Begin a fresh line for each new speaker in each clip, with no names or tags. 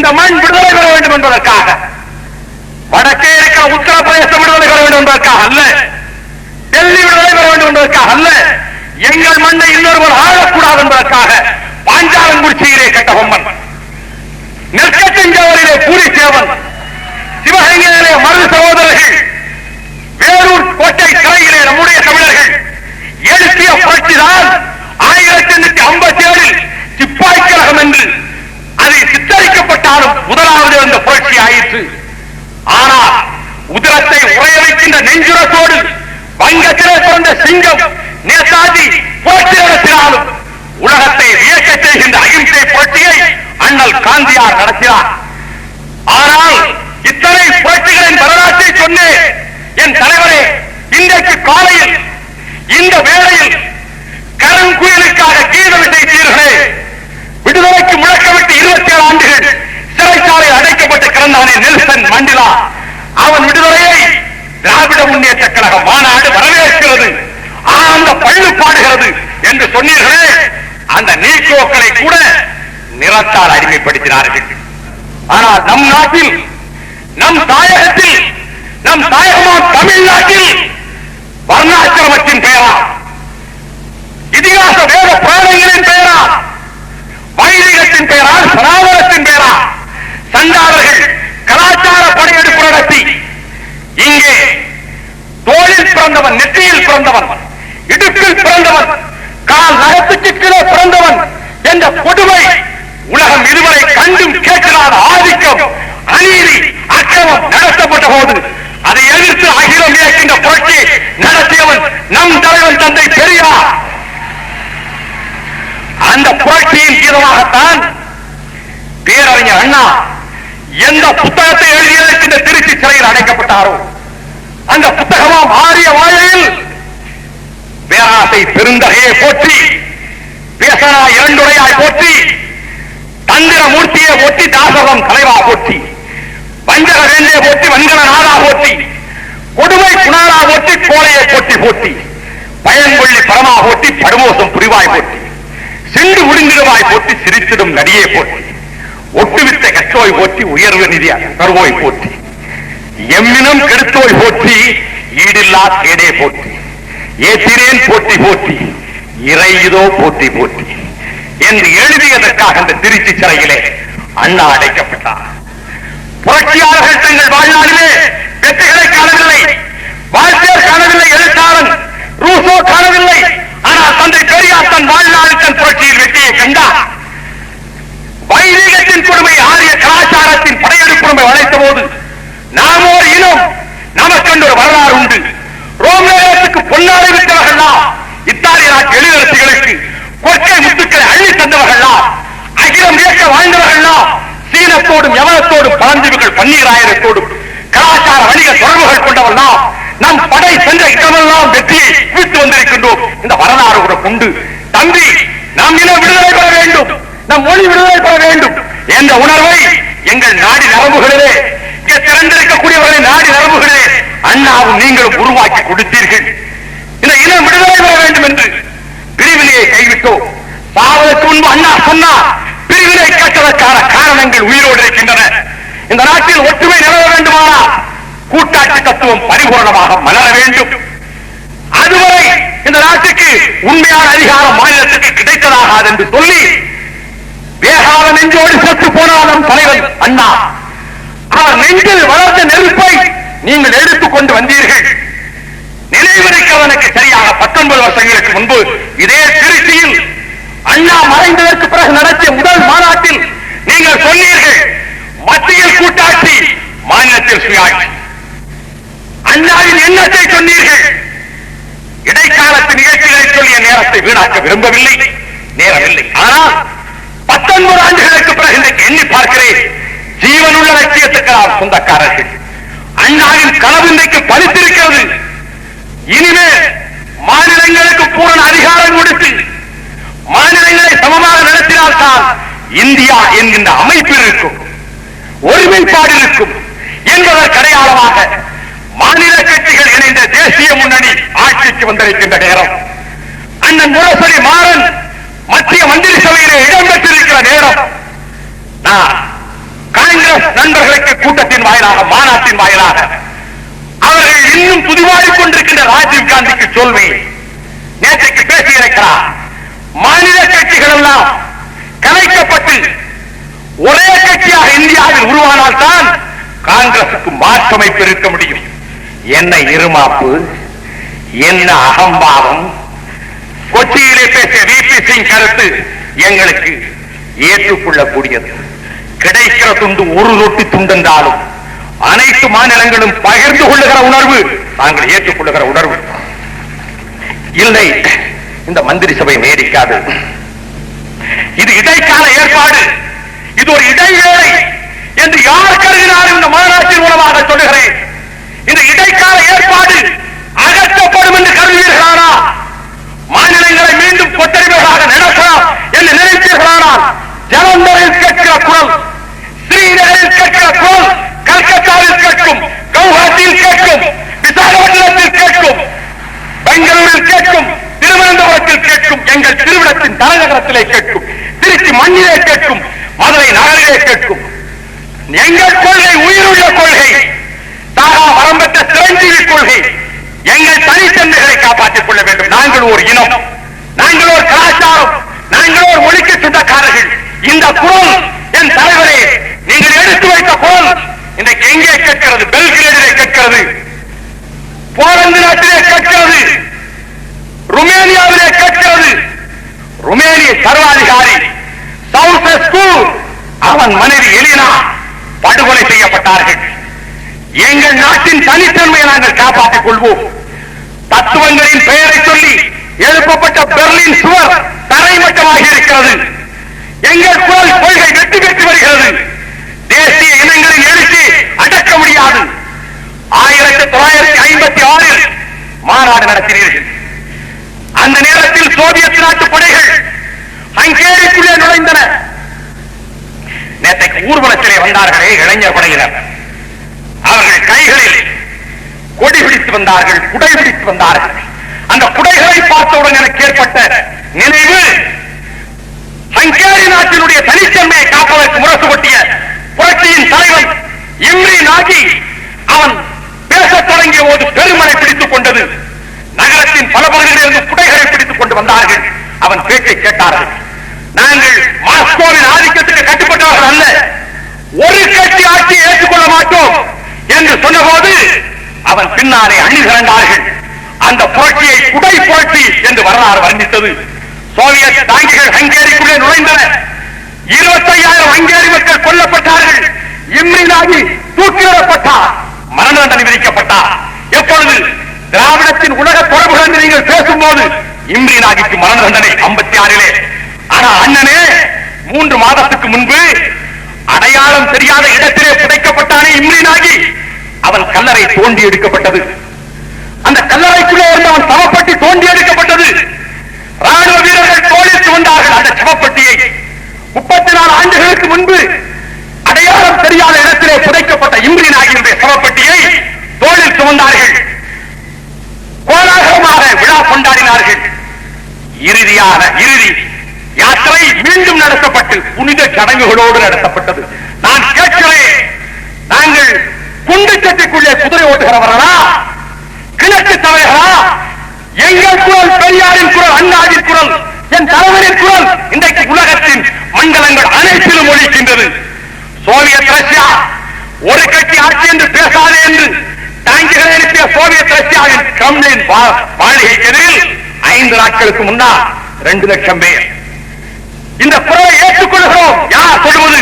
இந்த மண் விடுதலை பெற வேண்டும் என்பதற்காக, வடக்கே இருக்கிற உத்தரப்பிரதேசம் விடுதலை பெற வேண்டும் என்பதற்காக அல்ல, டெல்லி விடுதலை பெற வேண்டும் என்பதற்காக அல்ல, எங்கள் மண்ணை இன்னொருவர் ஆளக்கூடாது என்பதற்காக பாஞ்சாலங்குறிச்சியிலே கட்டபொம்மன், நெற்கட்டிஞ்சவரிலே பூரிசேவன், சிவகங்கையிலே மருது சகோதரர்கள், வேலூர் கோட்டை சிறையிலே நம்முடைய தமிழர்கள் எழுத்திய புரட்சிதான் 1857 சிப்பாய் கழகம் என்று அது சித்தரிக்கப்பட்டாலும் முதலாவது அந்த புரட்சி ஆயிற்று. ஆனால் உதரத்தை உரைய வைக்கின்ற நெஞ்சுரத்தோடு வங்கத்திலே பிறந்த சிங்கம் நேதாஜி புரட்சி நடத்தினாலும் உலகத்தை வியக்க செய்கின்ற அகிம்சை புரட்சியை அண்ணல் காந்தியார் நடத்தினார். ஆனால் இத்தனை புரட்சிகளின் வரலாற்றை சொன்னேன் என் தலைவரே. இன்றைக்கு காலையில் இந்த வேளையில் கருங்குயிலுக்காக கீதம் செய்தீர்களே, விடுதலைக்கு முழக்கமிட்டு 27 ஆண்டுகள் சிறைச்சாலையில் அடைக்கப்பட்டு கிடந்தானே நெல்சன் மண்டேலா, அவன் விடுதலையை திராவிட முன்னேற்ற கழக மாநாடு வரவேற்கிறது, அந்த பள்ளு பாடுகிறது என்று சொன்னீர்களே, அந்த நீக்கோக்களை கூட நிறத்தால் அடிமைப்படுத்தினார்கள். ஆனால் நம் நாட்டில், நம் தாயகத்தில், நம் தாயகமாம் தமிழ்நாட்டில் வர்ணாசிரமத்தின் பெயரா, இதிகாச வேத புராணங்களின் பெயரா, வைதிகத்தின் பெயரால், சனாதனத்தின் பெயரா சண்டாளர்கள் கலாச்சார படையெடுப்பு நடத்தி இங்கே தோளில் பிறந்தவன், நெற்றியில் பிறந்தவன், இடுப்பில் பிறந்தவன், கால் நகத்துக்கு கீழே பிறந்தவன் என்ற கொடுமை உலகம் இதுவரை கண்டும் கேட்கிறாத ஆதிக்கம், அநீதி, அக்கிரமம் நடத்தப்பட்ட போது அதை எதிர்த்து அகிலம் இயக்கின்ற புரட்சி நடத்தியவன் நம் தலைவன் தந்தை பெரியார். அந்த புரட்சியின் கீதமாகத்தான் பேரறிஞர் அண்ணா எந்த புத்தகத்தை எழுதியதற்கு இந்த திருச்சி சிறையில் அடைக்கப்பட்டாரோ அந்த புத்தகமாம் ஆரிய வாழையில் பேராசை பெருந்தகையை போற்றி, பேசனா இரண்டுரையாய் போற்றி, தந்திர மூர்த்தியை போற்றி, தாசகம் தலைவா போற்றி, வஞ்சக வேண்டே போற்றி, வஞ்சக நாடா போற்றி, கொடுமை குணாரா போற்றி, கோலையை போற்றி போற்றி, பயன்கொள்ளி பரமா போற்றி, படுமோசம் புரிவாய் போற்றி, சிண்டு முடிந்திடுவாய் போற்றி, சிரித்திடும் நடியை போற்றி, ஒட்டுவித்த கற்றோய் போற்றி, உயர்வு நிதி தருவோய் போற்றி, எம்மினம் கெடுத்தோய் போற்றி, ஈடில்லா கேடே போற்றி, ஏத்திரேன் போற்றி போற்றி, இறை இதோ போற்றி போற்றி என்று எழுதியதற்காக அந்த திருச்சி சிறையிலே அண்ணா அடைக்கப்பட்டார். புரட்சியாளர்கள் தங்கள் வாழ்நாளிலே வெற்றிகளை காணவில்லை, வாழ்க்கையை காணவில்லை, எழுத்தாளன் ரூசோ காணவில்லை. ஆனால் தந்தை பெரியார் தன் வாழ்நாளில் தன் புரட்சியில் வெற்றியை கண்டார். வைதிகத்தின் கொடுமை, ஆரிய கலாச்சாரத்தின் படையெடுப்புமை வளைத்த போது நாமோ இனம், நமக்கென்று ஒரு வரலாறு உண்டு. ரோமேயத்துக்கு பொன்னாடை விட்டவர்கள்லாம், இத்தாலிய நாட்டு எளிதரசிகளுக்கு கொற்கை முத்துக்களை அள்ளி தந்தவர்கள்லாம், அகிலம் இயக்க வாழ்ந்தவர்கள்லாம், சீனத்தோடும் யவனத்தோடும் பழந்தீவுகள் 12,000 கலாச்சார வணிக தொடர்புகள் கொண்டவர்கள்லாம் நம் படை சென்ற இடமெல்லாம் வெற்றியை குவித்து வந்திருக்கின்றோம். இந்த வரலாறு கூட கொண்டு தம்பி, நாம் இன விடுதலை பெற வேண்டும், நம் மொழி விடுதலை பெற வேண்டும் என்ற உணர்வை எங்கள் நாடி நரம்புகளிலே, இங்கே திறந்திருக்கக்கூடியவர்களின் நாடி நரம்புகளிலே அண்ணாவும் நீங்களும் உருவாக்கி கொடுத்தீர்கள். இந்த இனம் விடுதலை பெற வேண்டும் என்று பிரிவினையை கைவிட்டோம். சாவதற்கு முன்பு அண்ணா சொன்னார், பிரிவினை கேட்டதற்கான காரணங்கள் உயிரோடு இருக்கின்றன. இந்த நாட்டில் ஒற்றுமை நிலவ வேண்டுமானால் கூட்டாட்சி தத்துவம் பரிபூர்ணமாக மலர வேண்டும். அதுவரை இந்த நாட்டுக்கு உண்மையான அதிகாரம் மாநிலத்துக்கு கிடைத்ததாகாது என்று சொல்லி வேகாத நெஞ்சோடு செத்து போனாலும் தலைவர் அண்ணா, அவர் நெஞ்சில் வளர்ந்த நெருப்பை நீங்கள் எடுத்துக் கொண்டு வந்தீர்கள். நினைவிருக்கிறவனுக்கு சரியாக 19 வருஷங்களுக்கு முன்பு இதே திருச்சியில் அண்ணா மறைந்ததற்கு பிறகு நடத்திய முதல் மாநாட்டில் நீங்கள் சொன்னீர்கள், மத்தியில் கூட்டாட்சி, மாநிலத்தில் சுயாட்சி. அண்ணாவின் எண்ணத்தை சொன்னீர்கள். இடைக்காலத்து நிகழ்ச்சிகளை சொல்லிய நேரத்தை வீணாக்க விரும்பவில்லை, நேரமில்லை. ஆனால் 19 ஆண்டுகளுக்கு பிறகு இன்றைக்கு எண்ணி பார்க்கிறேன், ஜீவனுள்ள லட்சியத்துக்கு நாம் சொந்தக்காரர்கள். அண்ணாவின் கனவு இன்றைக்கு பலித்திருக்கிறது. இனிமேல் மாநிலங்களுக்கு பூரண அதிகாரம் கொடுத்து மாநிலங்களை சமமாக நடத்தினால்தான் இந்தியா என்கின்ற அமைப்பு இருக்கும், ஒருமைப்பாடு இருக்கும் என்பதற்கு அடையாளமாக மாநில கட்சிகள் இணைந்த தேசிய முன்னணி ஆட்சிக்கு வந்திருக்கின்ற நேரம், அண்ணன் முரசொலி மாறன் மத்திய மந்திரி சபையிலே இடம்பெற்றிருக்கிற நேரம், நான் வாயிலாக அவர்கள் இன்னும் துதிவாடிக் கொண்டிருக்கின்ற ராஜீவ் காந்திக்கு சொல்வேன், நேற்றைக்கு பேசியிருக்கிறார். மாநில கட்சிகள் எல்லாம் கலைக்கப்பட்டு ஒரே கட்சியாக இந்தியாவில் உருவானால்தான் காங்கிரசுக்கு மாற்றமைப்பு இருக்க முடியும். என்ன இருமாப்பு, என்ன அகம்பாவம்! கொச்சியிலே பேசிய VP சிங் கருத்து எங்களுக்கு ஏற்றுக்கொள்ளக்கூடியது. கிடைக்கிற துண்டு ஒரு ரொட்டி துண்டென்றாலும் அனைத்து மாநிலங்களும் பகிர்ந்து கொள்ளுகிற உணர்வு நாங்கள் ஏற்றுக்கொள்ளுகிற உணர்வு இல்லை. இந்த மந்திரி சபை நீடிக்காது. இது இடைக்கால ஏற்பாடு, இது ஒரு இடைவேளை என்று யார் கருதினாலும் இந்த மாநாட்டின் மூலமாக சொல்லுகிறேன். இந்த இடைக்கால ஏற்பாடு அகற்றப்படும் என்று கருதுவீர்களானா, மாநிலங்களை மீண்டும் கொத்தடிமைகளாக நடக்கலாம் என்று நினைத்தீர்களானால் ஜலந்தரில் கேட்கிற குரல், ஸ்ரீநகரில் கேட்கிற குரல், கல்கத்தாவில் கேட்கும், கவுஹாத்தியில் கேட்கும், விசாகப்பட்டினத்தில் கேட்கும், பெங்களூரில் கேட்கும், திருவனந்தபுரத்தில் கேட்கும், எங்கள் திருவிடத்தின் தலைநகரத்திலே கேட்கும், திருச்சி மண்ணிலே கேட்கும், மதுரை நகரிலே கேட்கும். எங்கள் கொள்கை உயிருள்ள கொள்கை, தாரா வரம் பெற்ற சிரஞ்சீவி கொள்கை. எங்கள் தனித்தன்மைகளை காப்பாற்றிக் கொள்ள வேண்டும். நாங்கள் ஒரு இனம், நாங்கள் ஒரு கலாச்சாரம், நாங்கள் ஒரு மொழிக்கு சொந்தக்காரர்கள். இந்த குரல் என் தலைவரே, நீங்கள் எடுத்து வைத்த குரல் இன்றைக்கு எங்கே கேட்கிறது? பெல்கிரேடிலே கேட்கிறது, போலந்து நாட்டிலே கேட்கிறது, ருமேனியாவிலே கேட்கிறது. ருமேனிய சர்வாதிகாரி சவுசெஸ்கு, அவன் மனைவி எலினா படுகொலை செய்யப்பட்டார்கள். எங்கள் நாட்டின் தனித்தன்மையை நாங்கள் காப்பாற்றிக் கொள்வோம். தத்துவங்களின் பெயரை சொல்லி எழுப்பப்பட்ட பெர்லின் சுவர் தரைமட்டமாக இருக்கிறது. எங்கள் குரல் கொள்கை வெற்றி பெற்று வருகிறது. தேசிய இனங்களின் எழுச்சி அடக்க முடியாது. 1956 மாநாடு நடத்தினீர்கள். அந்த நேரத்தில் சோவியத் நாட்டு படைகள் ஹங்கேரிக்குள்ளே நுழைந்தன. நேற்றைக்கு ஊர்வலத்திலே வந்தார்களே இளைஞர் படையினர், அவர்கள் கைகளில் கொடி பிடித்து வந்தார்கள், குடை பிடித்து வந்தார்கள். அந்த குடைகளை பார்த்தவுடன் எனக்கு ஏற்பட்ட நினைவு, ஹங்கேரி நாட்டினுடைய தனித்தன்மையை காப்பதற்கு முரசு கொட்டிய புரட்சியின் தலைவன் இம்ரி நாகி அவன் பேசத் தொடங்கிய போது பெருமழை பிடித்துக் கொண்டது. நகரத்தின் பல பகுதிகளிலிருந்து குடைகளை பிடித்துக் கொண்டு வந்தார்கள். அவன் பேச்சை கேட்டார்கள். நாங்கள் மாஸ்கோவின் ஆதிக்கத்துக்கு கட்டுப்பட்டவர்கள் அல்ல, ஒரு கட்சி ஆட்சியை ஏற்றுக்கொள்ள மாட்டோம் என்று சொன்னபோது அவன் பின்னாலே அணி திரண்டார்கள். அந்த புரட்சியை குடை புரட்சி என்று வரலாறு வர்ணித்தது. சோவியத் தாங்கிகள் ஹங்கேரிக்குள்ளே நுழைந்தன. 25,000 ஹங்கேரி மக்கள் கொல்லப்பட்டார்கள். இம்ரி நாகி தூக்கிலிடப்பட்டார், மரண தண்டனை விதிக்கப்பட்டார். எப்பொழுது திராவிடத்தின் உலக தொடர்புகள் என்று நீங்கள் பேசும்போது இம்ரி நாகிக்கு மரண தண்டனை 56. ஆனா அண்ணனே, 3 மாதத்துக்கு முன்பு அடையாளம் தெரியாத இடத்திலே புதைக்கப்பட்டானே இம்ரி நாகி, அவன் கல்லறை தோண்டி எடுக்கப்பட்டது. அந்த கல்லறைக்குள்ளே இருந்து அவன் சவப்பட்டி தோண்டி எடுக்கப்பட்டது. ராணுவ வீரர்கள் தோளில் சுமந்தார்கள் அந்த சவப்பட்டியை. 34 ஆண்டுகளுக்கு முன்பு அடையாளம் தெரியாத இடத்திலே புதைக்கப்பட்ட இம்ரி நாகியுடைய சவப்பட்டியை தோளில் சுமந்தார்கள். கோலாகலமாக விழா கொண்டாடினார்கள். இறுதி யாத்திரை மீண்டும் நடத்தப்பட்டு புனித சடங்குகளோடு நடத்தப்பட்டது. நான் கேட்கிறேன், நாங்கள் குண்டு சட்டிக்குள்ளே குதிரை ஓட்டுகிறவர்களா, கிழக்கு தலைவர்களா? எங்கள் குரல் பெரியாரின் குரல், அண்ணாவின் குரல், என் தலைவரின் குரல் இன்றைக்கு உலகத்தின் மண்டலங்கள் அனைத்திலும் ஒழிக்கின்றது. சோவியத் ரஷ்யா ஒரு கட்சி ஆட்சி என்று பேசாதே என்று டாங்கிகளை அனுப்பிய சோவியத் ரஷ்யாவின் கிரெம்ளின் மாளிகைக்கு எதிரில் 5 நாட்களுக்கு முன்னால் 2 லட்சம் பேர் இந்த குரலை ஏற்றுக்கொள்கிறோம். யார் சொல்வது?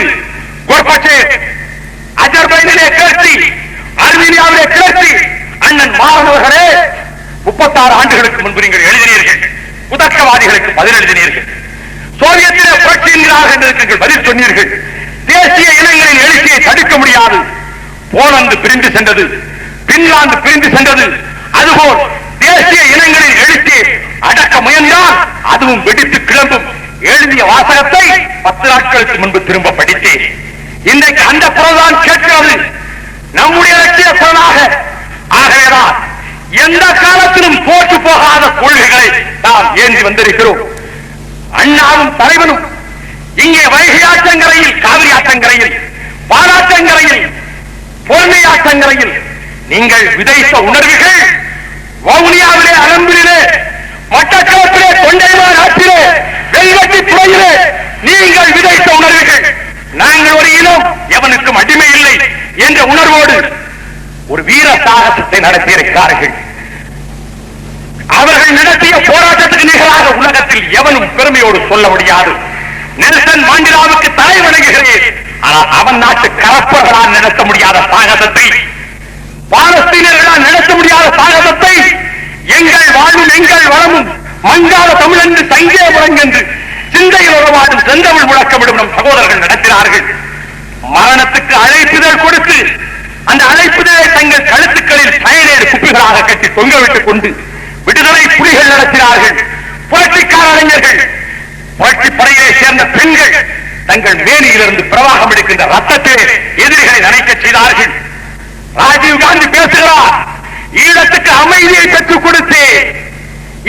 கோர்பச்சேவ் அஜர்பைஜானிலே கிளர்ச்சி, அர்மீனியாவிலே கிளர்ச்சி. அண்ணன் மாணவர்களே, 36 ஆண்டுகளுக்கு முன்பு நீங்கள் எழுதினீர்கள், புதக்கவாதிகளுக்கு பதில் எழுதினீர்கள். சோவியத்திலே புரட்சி என்கிறார்கள் என்று நீங்கள் பதில் சொன்னீர்கள். தேசிய இனங்களின் எழுச்சியை தடுக்க முடியாது. போலந்து பிரிந்து சென்றது, பின்லாந்து பிரிந்து சென்றது. அதுபோல் தேசிய இனங்களின் எழுச்சியை அடக்க முயன்றால் அதுவும் வெடித்து கிளம்பும். எழுதிய வாசகத்தை 10 நாட்களுக்கு முன்பு திரும்ப படித்தேன். இன்றைக்கு அந்த குரல் தான் கேட்கிறது, நம்முடைய இலக்கிய குரலாக. ஆகவேதான் எந்த காலத்திலும் தோற்று போகாத கொள்கைகளை நாம் ஏந்தி வந்திருக்கிறோம். அண்ணாவும் தலைவனும் இங்கே வைகை ஆற்றங்கரையில், காவிரி ஆற்றங்கரையில், பாலாற்றங்கரையில், பொன்னை ஆற்றங்கரையில் நீங்கள் விதைத்த உணர்வுகள் வவுனியாவிலே, அலம்பிலே, மட்டக்களப்பிலே, தொண்டைமான் ஆற்றிலே, வெல்வெட்டி துறையிலே நீங்கள் விதைத்த உணர்வுகள், நாங்கள் ஒரு இனம், எவனுக்கும் அடிமை இல்லை என்ற உணர்வோடு ஒரு வீர சாகசத்தை நடத்தியிருக்கிறார்கள். அவர்கள் நடத்திய போராட்டத்துக்கு நிகராக உலகத்தில் எவனும் பெருமையோடு சொல்ல முடியாது. நெல்சன் மாண்டிலாவுக்கு தலை வணங்குகிறேன். ஆனால் அவன் நாட்டு கலப்பர்களால் நடத்த முடியாத சாகசத்தை, பாலஸ்தீனர்களால் நடத்த முடியாத சாகசத்தை எங்கள் வாழ்வும் எங்கள் வளமும் மங்காத தமிழ் என்று சங்கே முழங்கென்று சிந்தையில் உறவாடும் செந்தமிழ் முழக்கமிடும் நம் சகோதரர்கள் நடத்தினார்கள். மரணத்துக்கு அழைப்புதல் கொடுத்து அந்த அழைப்புதலை தங்கள் கழுத்துக்களில் பயனேறு குப்பிகளாக கட்டி தொங்கவிட்டுக் கொண்டு விடுதலை புலிகள் நடத்தினார்கள். புரட்சிக்கார அறிஞர்கள், புரட்சி படையை சேர்ந்த பெண்கள் தங்கள் மேனியிலிருந்து பிரவாகம் எடுக்கின்ற ரத்தத்திலே எதிரிகளை நனைக்க செய்தார்கள். ராஜீவ் காந்தி பேசுகிறார், ஈழத்துக்கு அமைதியை பெற்றுக் கொடுத்தேன்,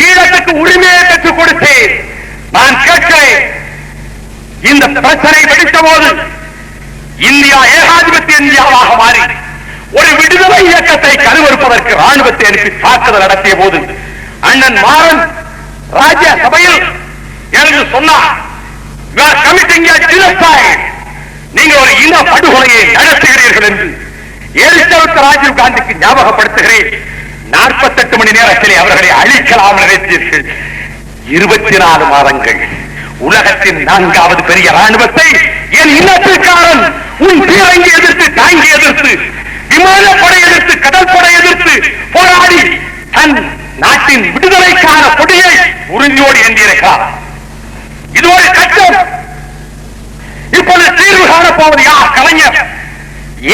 ஈழத்துக்கு உரிமையை பெற்றுக் கொடுத்தேன். நான் கேட்கிறேன், இந்த பிரச்சனை வெடித்த போது இந்தியா ஏகாதிபத்திய இந்தியாவாக மாறி ஒரு விடுதலை இயக்கத்தை கருவறுப்பதற்கு ராணுவத்தை அனுப்பி தாக்குதல் நடத்திய போது அண்ணன் மாறன் ராஜ்யசபையில் எனக்கு சொன்னார், நீங்கள் ஒரு இன படுகொலையை நடத்துகிறீர்கள் என்று. எரிச்சலுக்கு ராஜீவ் காந்திக்கு ஞாபகப்படுத்துகிறேன், 48 மணி நேரத்திலே அவர்களை அழிக்கலாம் நினைத்தீர்கள். 24 மாதங்கள் உலகத்தின் 4வது பெரிய ராணுவத்தை என் இனத்திற்காரன் உன் பீரங்கி எதிர்த்து, தாங்கி எதிர்த்து, விமானப்படை எதிர்த்து, கடல் படை எதிர்த்து போராடி தன் நாட்டின் விடுதலைக்கான கொடியை உறுதியோடு ஏந்தியிருக்கிறார். இது ஒரு கட்டம். இப்போது தீர்வு காணப்போவது யார்? கலைஞர்.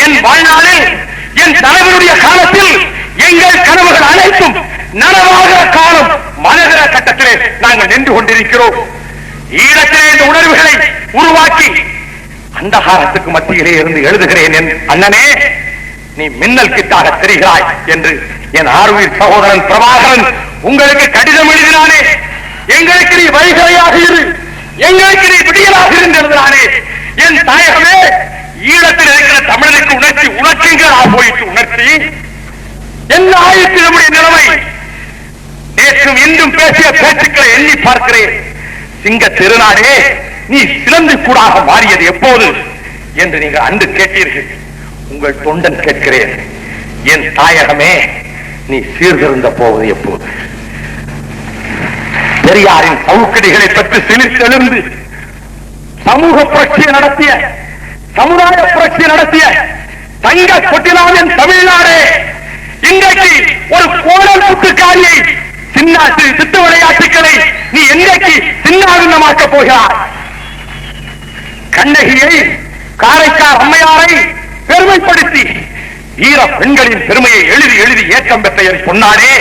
என் வாழ்நாளில், என் தலைவருடைய காலத்தில் எங்கள் கனவுகள் அனைத்தும் நனவாகிற காலம் மனதிற கட்டத்திலே நாங்கள் நின்று கொண்டிருக்கிறோம். ஈழத்திலே இந்த உணர்வுகளை உருவாக்கி அந்தகாரத்துக்கு மத்தியிலே இருந்து எழுதுகிறேன். என் அண்ணனே, நீ மின்னல் கிட்டாக தெரிகிறாய் என்று என் ஆர்வீர் சகோதரன் பிரபாகரன் உங்களுக்கு கடிதம் எழுதினானே. எங்களுக்கு நீ வைகரையாக இரு, எங்களுக்கு நீ விடியலாக இருந்திருந்தானே. என் தாயகமே, ஈழத்தில் இருக்கிற தமிழனுக்கு உணர்ச்சி உணர்ச்சிங்க போயிட்டு உணர்ச்சி என்ன ஆயிற்று நம்முடைய நிலைமை? நேற்றும் இன்றும் பேசிய பேச்சுக்களை எண்ணி பார்க்கிறேன். சிங்க திருநாடே, நீ சிலந்து கூடாக மாறியது எப்போது என்று நீங்கள் அன்று கேட்டீர்கள். உங்கள் தொண்டன் கேட்கிறேன், என் தாயகமே, நீ சீர்திருந்த போவது எப்போது? பெரியாரின் சவுக்கடிகளை பற்றி சிலிர்த்தெழுந்து சமூக புரட்சியை நடத்திய, சமுதாய புரட்சி நடத்திய தங்க கொட்டிலாவின் தமிழ்நாடு இன்றைக்கு ஒரு கோடல் புத்துக்காரியை, சித்து விளையாட்டுகளை நீ என்றைக்கு சின்னாவின்னமாக்க போகிறார்? கண்ணகியை, காரைக்கால் அம்மையாரை பெருமைப்படுத்தி வீர பெண்களின் பெருமையை எழுதி எழுதி ஏற்றம் பெற்ற என் பொன்னாரே,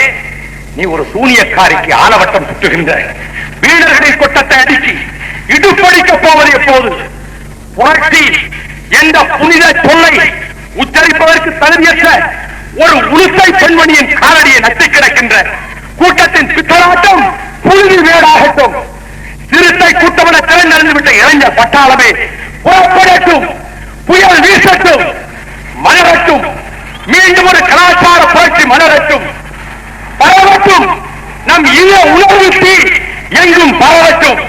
நீ ஒரு சூனியக்காரிக்கு ஆலவட்டம் சுட்டுகின்ற வீரர்களின் கொட்டத்தை அடிக்கி இடுப்படிக்கப் போவது எப்போது? புரட்சி என்ற புனித சொல்லை உச்சரிப்பதற்கு தகுதியற்ற ஒரு உளுத்தை பெண்மணியின் காலடியை நட்டு கிடக்கின்ற கூட்டத்தின் பித்தலாட்டம் புழுதி வேடாகட்டும். சிறுத்தை கூட்டமென திறந்தறிந்து விட்ட இளைஞர் பட்டாளமே புறப்படட்டும், புயல் வீசட்டும், மலரட்டும், மீண்டும் ஒரு கலாச்சார புரட்சி மலரட்டும், பரவட்டும், நம் இன உணர்வு தீ எங்கும் பரவட்டும்,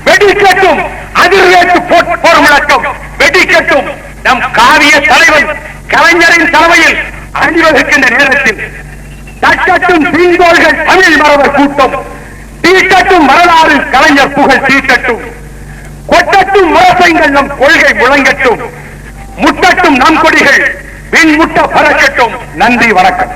வெடிக்கட்டும் அதிர்வேற்று போர் முழக்கம், வெடிக்கட்டும் நம் காவிய தலைவன் கலைஞரின் தலைமையில் அணிவகுக்கின்ற நேரத்தில் தட்டட்டும் தீங்கோள்கள் தமிழ் மரவர் கூட்டம், தீட்டட்டும் வரலாறு கலைஞர் புகழ் தீட்டட்டும், கொட்டட்டும் முரசைகள் நம் கொள்கை முழங்கட்டும், முட்டட்டும் நம் கொடிகள் விண்முட்ட பறக்கட்டும். நன்றி, வணக்கம்.